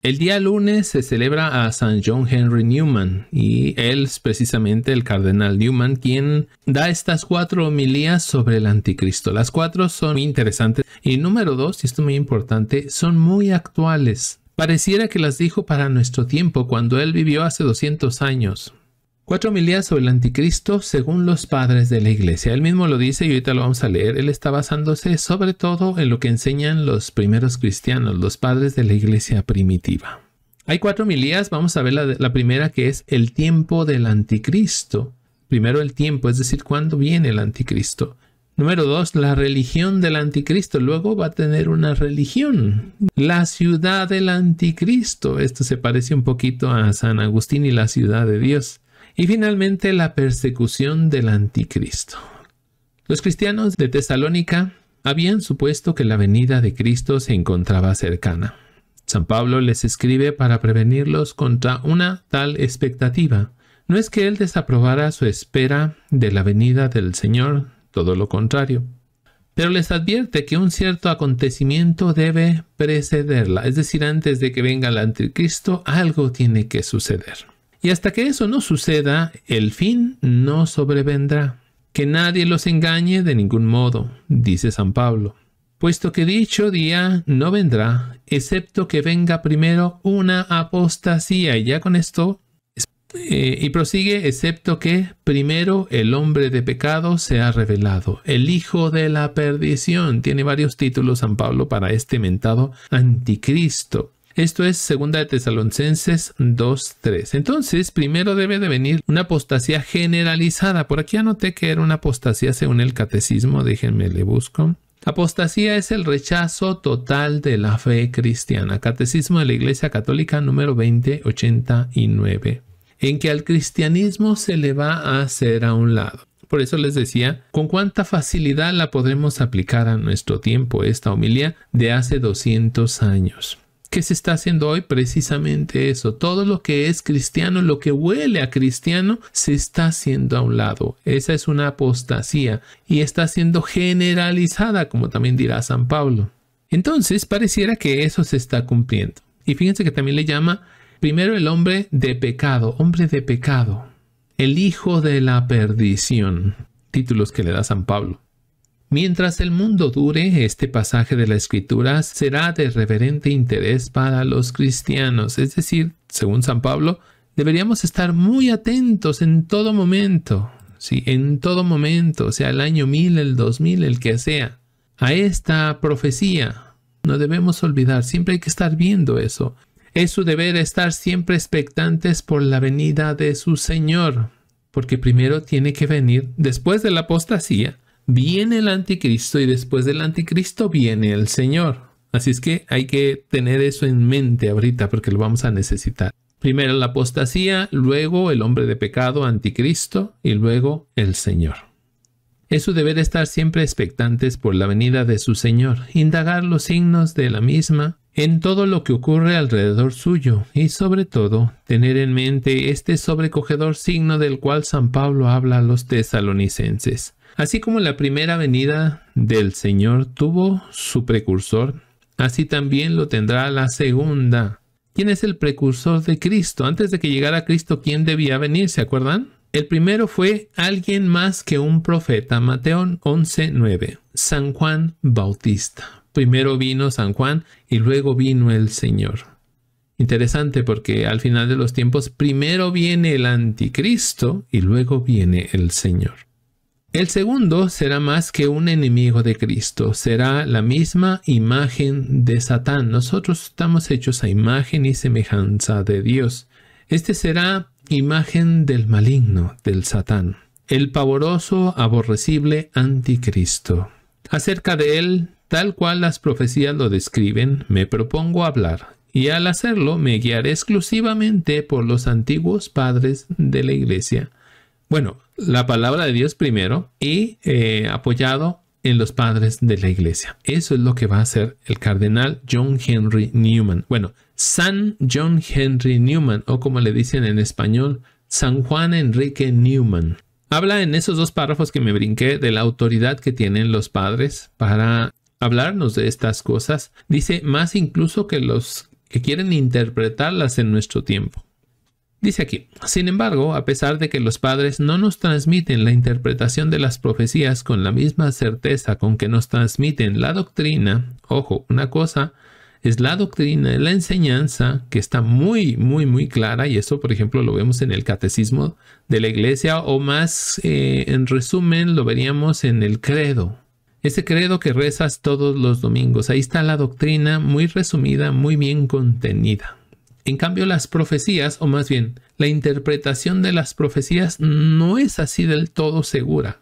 El día lunes se celebra a San John Henry Newman y él es precisamente el cardenal Newman quien da estas 4 homilías sobre el anticristo. Las 4 son muy interesantes y número 2, y esto es muy importante, son muy actuales. Pareciera que las dijo para nuestro tiempo cuando él vivió hace 200 años. 4 homilías sobre el anticristo según los padres de la iglesia. Él mismo lo dice y ahorita lo vamos a leer. Él está basándose sobre todo en lo que enseñan los primeros cristianos, los padres de la iglesia primitiva. Hay 4 homilías. Vamos a ver la primera, que es el tiempo del anticristo. Primero el tiempo, es decir, cuándo viene el anticristo. Número 2, la religión del anticristo. Luego va a tener una religión. La ciudad del anticristo. Esto se parece un poquito a San Agustín y la ciudad de Dios. Y finalmente la persecución del anticristo. Los cristianos de Tesalónica habían supuesto que la venida de Cristo se encontraba cercana. San Pablo les escribe para prevenirlos contra una tal expectativa. No es que él desaprobara su espera de la venida del Señor, todo lo contrario. Pero les advierte que un cierto acontecimiento debe precederla. Es decir, antes de que venga el anticristo, algo tiene que suceder. Y hasta que eso no suceda, el fin no sobrevendrá. Que nadie los engañe de ningún modo, dice San Pablo. Puesto que dicho día no vendrá, excepto que venga primero una apostasía. Y ya con esto, y prosigue, excepto que primero el hombre de pecado sea revelado, el hijo de la perdición. Tiene varios títulos San Pablo para este mentado anticristo. Esto es 2 de Tesalonicenses 2:3. Entonces, primero debe de venir una apostasía generalizada. Por aquí anoté que era una apostasía según el catecismo. Déjenme le busco. Apostasía es el rechazo total de la fe cristiana. Catecismo de la Iglesia Católica número 2089. En que al cristianismo se le va a hacer a un lado. Por eso les decía, con cuánta facilidad la podremos aplicar a nuestro tiempo, esta homilía de hace 200 años. ¿Qué se está haciendo hoy? Precisamente eso. Todo lo que es cristiano, lo que huele a cristiano, se está haciendo a un lado. Esa es una apostasía y está siendo generalizada, como también dirá San Pablo. Entonces, pareciera que eso se está cumpliendo. Y fíjense que también le llama primero el hombre de pecado, el hijo de la perdición. Títulos que le da San Pablo. Mientras el mundo dure, este pasaje de la Escritura será de reverente interés para los cristianos. Es decir, según San Pablo, deberíamos estar muy atentos en todo momento. Sí, en todo momento, sea el año 1000, el 2000, el que sea. A esta profecía no debemos olvidar, siempre hay que estar viendo eso. Es su deber estar siempre expectantes por la venida de su Señor. Porque primero tiene que venir, después de la apostasía, viene el anticristo y después del anticristo viene el Señor. Así es que hay que tener eso en mente ahorita porque lo vamos a necesitar. Primero la apostasía, luego el hombre de pecado, anticristo y luego el Señor. Es su deber estar siempre expectantes por la venida de su Señor, indagar los signos de la misma en todo lo que ocurre alrededor suyo y sobre todo tener en mente este sobrecogedor signo del cual San Pablo habla a los tesalonicenses. Así como la primera venida del Señor tuvo su precursor, así también lo tendrá la segunda. ¿Quién es el precursor de Cristo? Antes de que llegara Cristo, ¿quién debía venir? ¿Se acuerdan? El primero fue alguien más que un profeta. Mateo 11:9. San Juan Bautista. Primero vino San Juan y luego vino el Señor. Interesante porque al final de los tiempos primero viene el anticristo y luego viene el Señor. El segundo será más que un enemigo de Cristo, será la misma imagen de Satán. Nosotros estamos hechos a imagen y semejanza de Dios. Este será imagen del maligno, del Satán, el pavoroso, aborrecible anticristo. Acerca de él, tal cual las profecías lo describen, me propongo hablar, y al hacerlo me guiaré exclusivamente por los antiguos padres de la Iglesia. Bueno, la palabra de Dios primero y apoyado en los padres de la Iglesia. Eso es lo que va a hacer el cardenal John Henry Newman. Bueno, San John Henry Newman, o como le dicen en español, San Juan Enrique Newman. Habla en esos 2 párrafos que me brinqué de la autoridad que tienen los padres para hablarnos de estas cosas. Dice, más incluso que que quieren interpretarlas en nuestro tiempo. Dice aquí, sin embargo, a pesar de que los padres no nos transmiten la interpretación de las profecías con la misma certeza con que nos transmiten la doctrina, ojo, una cosa es la doctrina, la enseñanza, que está muy clara, y eso, por ejemplo, lo vemos en el catecismo de la iglesia, o más en resumen, lo veríamos en el credo. Ese credo que rezas todos los domingos, ahí está la doctrina muy resumida, muy bien contenida. En cambio, las profecías, o más bien, la interpretación de las profecías no es así del todo segura.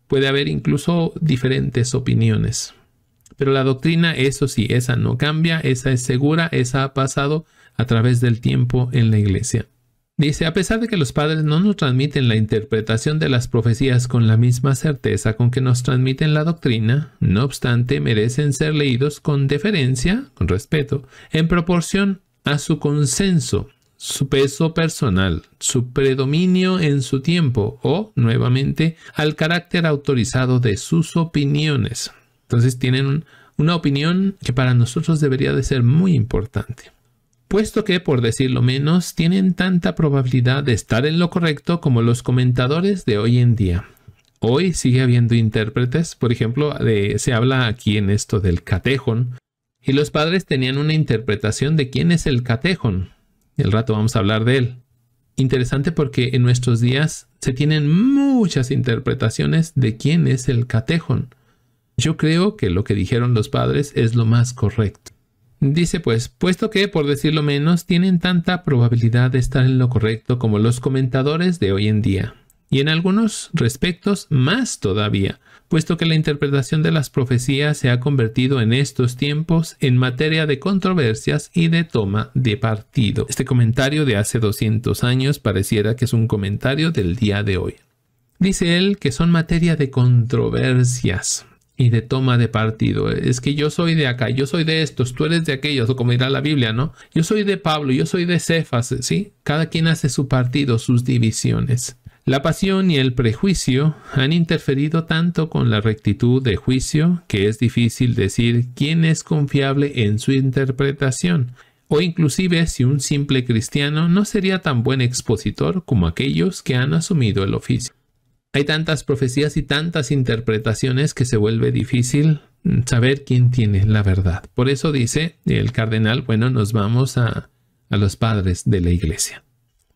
Puede haber incluso diferentes opiniones. Pero la doctrina, eso sí, esa no cambia, esa es segura, esa ha pasado a través del tiempo en la iglesia. Dice, a pesar de que los padres no nos transmiten la interpretación de las profecías con la misma certeza con que nos transmiten la doctrina, no obstante, merecen ser leídos con deferencia, con respeto, en proporción a su consenso, su peso personal, su predominio en su tiempo o, nuevamente, al carácter autorizado de sus opiniones. Entonces tienen una opinión que para nosotros debería de ser muy importante. Puesto que, por decirlo menos, tienen tanta probabilidad de estar en lo correcto como los comentadores de hoy en día. Hoy sigue habiendo intérpretes, por ejemplo, se habla aquí en esto del catejón, y los padres tenían una interpretación de quién es el catejón. El rato vamos a hablar de él. Interesante porque en nuestros días se tienen muchas interpretaciones de quién es el catejón. Yo creo que lo que dijeron los padres es lo más correcto. Dice pues, puesto que, por decirlo menos, tienen tanta probabilidad de estar en lo correcto como los comentadores de hoy en día. Y en algunos respectos más todavía, puesto que la interpretación de las profecías se ha convertido en estos tiempos en materia de controversias y de toma de partido. Este comentario de hace 200 años pareciera que es un comentario del día de hoy. Dice él que son materia de controversias y de toma de partido. Es que yo soy de acá, yo soy de estos, tú eres de aquellos, o como dirá la Biblia, ¿no? Yo soy de Pablo, yo soy de Cefas, ¿sí? Cada quien hace su partido, sus divisiones. La pasión y el prejuicio han interferido tanto con la rectitud de juicio que es difícil decir quién es confiable en su interpretación, o inclusive si un simple cristiano no sería tan buen expositor como aquellos que han asumido el oficio. Hay tantas profecías y tantas interpretaciones que se vuelve difícil saber quién tiene la verdad. Por eso dice el cardenal, bueno, nos vamos a los padres de la iglesia.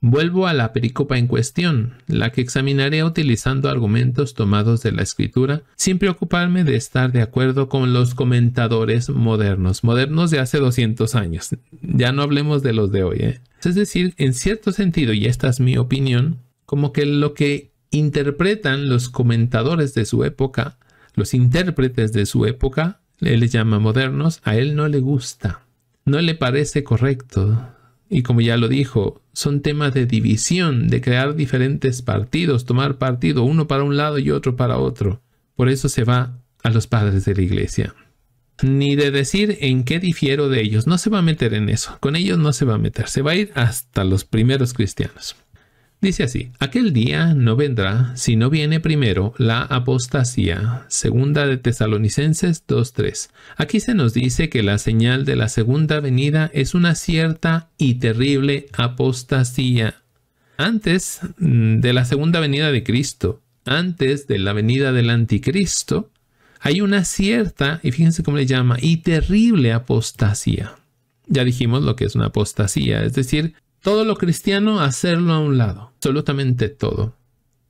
Vuelvo a la pericopa en cuestión, la que examinaré utilizando argumentos tomados de la Escritura, sin preocuparme de estar de acuerdo con los comentadores modernos de hace 200 años. Ya no hablemos de los de hoy, ¿eh? Es decir, en cierto sentido, y esta es mi opinión, como que lo que interpretan los comentadores de su época, los intérpretes de su época, él les llama modernos, a él no le gusta, no le parece correcto. Y como ya lo dijo, son temas de división, de crear diferentes partidos, tomar partido, uno para un lado y otro para otro. Por eso se va a los padres de la iglesia. Ni de decir en qué difiero de ellos, no se va a meter en eso, con ellos no se va a meter, se va a ir hasta los primeros cristianos. Dice así, aquel día no vendrá si no viene primero la apostasía. Segunda de Tesalonicenses 2:3. Aquí se nos dice que la señal de la segunda venida es una cierta y terrible apostasía. Antes de la segunda venida de Cristo, antes de la venida del anticristo, hay una cierta, y fíjense cómo le llama, y terrible apostasía. Ya dijimos lo que es una apostasía, es decir, todo lo cristiano, hacerlo a un lado. Absolutamente todo.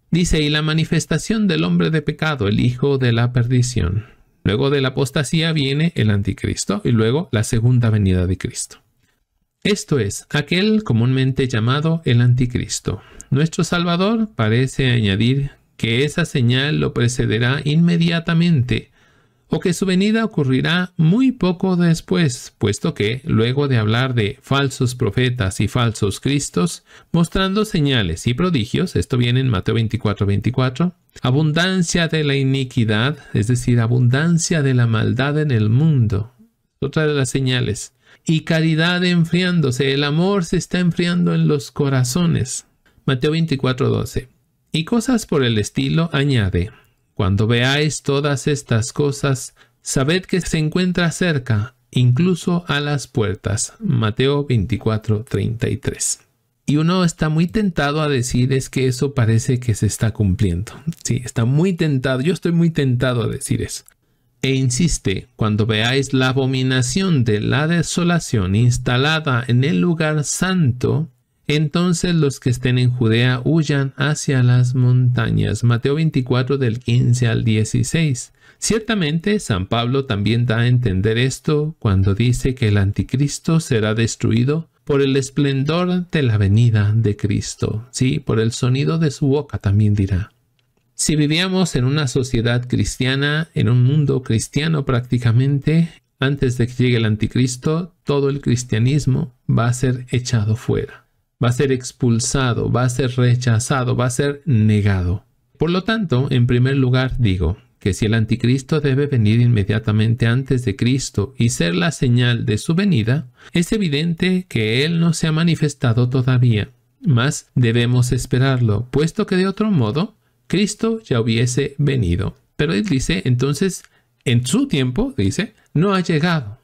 Dice, y la manifestación del hombre de pecado, el hijo de la perdición. Luego de la apostasía viene el anticristo y luego la segunda venida de Cristo. Esto es, aquel comúnmente llamado el anticristo. Nuestro Salvador parece añadir que esa señal lo precederá inmediatamente, o que su venida ocurrirá muy poco después, puesto que, luego de hablar de falsos profetas y falsos cristos, mostrando señales y prodigios, esto viene en Mateo 24:24, abundancia de la iniquidad, es decir, abundancia de la maldad en el mundo, otra de las señales, y caridad enfriándose, el amor se está enfriando en los corazones, Mateo 24:12, y cosas por el estilo añade. Cuando veáis todas estas cosas, sabed que se encuentra cerca, incluso a las puertas. Mateo 24:33. Y uno está muy tentado a decir es que eso parece que se está cumpliendo. Sí, está muy tentado. Yo estoy muy tentado a decir eso. E insiste, cuando veáis la abominación de la desolación instalada en el lugar santo, entonces los que estén en Judea huyan hacia las montañas. Mateo 24 del 15 al 16. Ciertamente, San Pablo también da a entender esto cuando dice que el anticristo será destruido por el esplendor de la venida de Cristo. Sí, por el sonido de su boca también dirá. Si vivíamos en una sociedad cristiana, en un mundo cristiano prácticamente, antes de que llegue el anticristo, todo el cristianismo va a ser echado fuera. Va a ser expulsado, va a ser rechazado, va a ser negado. Por lo tanto, en primer lugar digo que si el anticristo debe venir inmediatamente antes de Cristo y ser la señal de su venida, es evidente que él no se ha manifestado todavía, mas debemos esperarlo, puesto que de otro modo Cristo ya hubiese venido. Pero él dice, entonces, en su tiempo, dice, no ha llegado.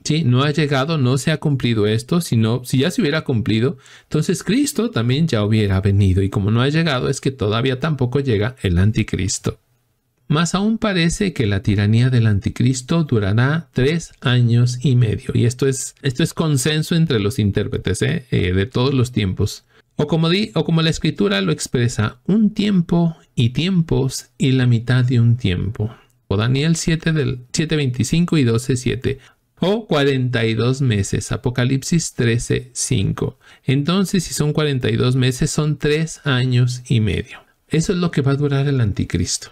Sí, no ha llegado, no se ha cumplido esto, sino si ya se hubiera cumplido, entonces Cristo también ya hubiera venido. Y como no ha llegado, es que todavía tampoco llega el anticristo. Más aún parece que la tiranía del anticristo durará 3 años y medio. Y esto es consenso entre los intérpretes de todos los tiempos. O como la escritura lo expresa, un tiempo y tiempos y la mitad de un tiempo. O Daniel 7:25 y 12:7. O 42 meses. Apocalipsis 13:5. Entonces, si son 42 meses, son 3 años y medio. Eso es lo que va a durar el anticristo.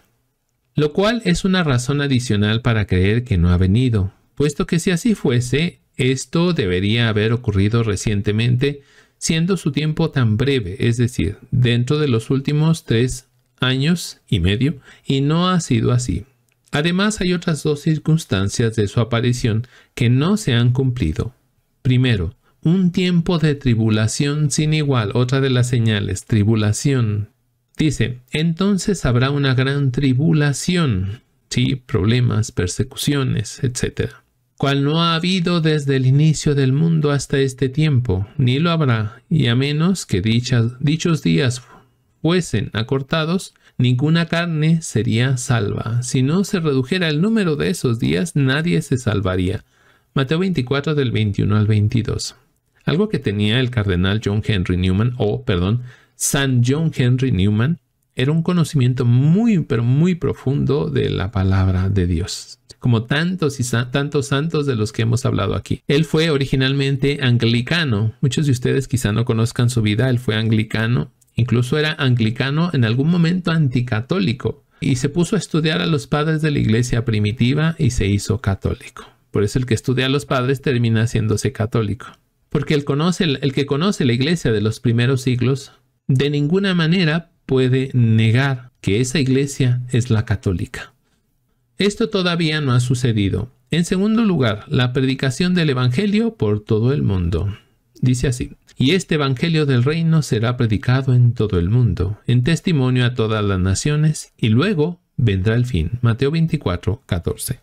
Lo cual es una razón adicional para creer que no ha venido, puesto que si así fuese, esto debería haber ocurrido recientemente, siendo su tiempo tan breve, es decir, dentro de los últimos 3 años y medio, y no ha sido así. Además, hay otras 2 circunstancias de su aparición que no se han cumplido. Primero, un tiempo de tribulación sin igual, otra de las señales, tribulación. Dice, entonces habrá una gran tribulación, sí, problemas, persecuciones, etc. Cual no ha habido desde el inicio del mundo hasta este tiempo, ni lo habrá, y a menos que dichos días fuesen acortados, ninguna carne sería salva. Si no se redujera el número de esos días, nadie se salvaría. Mateo 24 del 21 al 22. Algo que tenía el cardenal John Henry Newman, San John Henry Newman, era un conocimiento muy, pero muy profundo de la palabra de Dios, como tantos santos de los que hemos hablado aquí. Él fue originalmente anglicano. Muchos de ustedes quizá no conozcan su vida. Él fue anglicano. Incluso era anglicano en algún momento anticatólico. Y se puso a estudiar a los padres de la iglesia primitiva y se hizo católico. Por eso el que estudia a los padres termina haciéndose católico. Porque el que conoce la iglesia de los primeros siglos de ninguna manera puede negar que esa iglesia es la católica. Esto todavía no ha sucedido. En segundo lugar, la predicación del evangelio por todo el mundo. Dice así, y este evangelio del reino será predicado en todo el mundo, en testimonio a todas las naciones, y luego vendrá el fin. Mateo 24:14.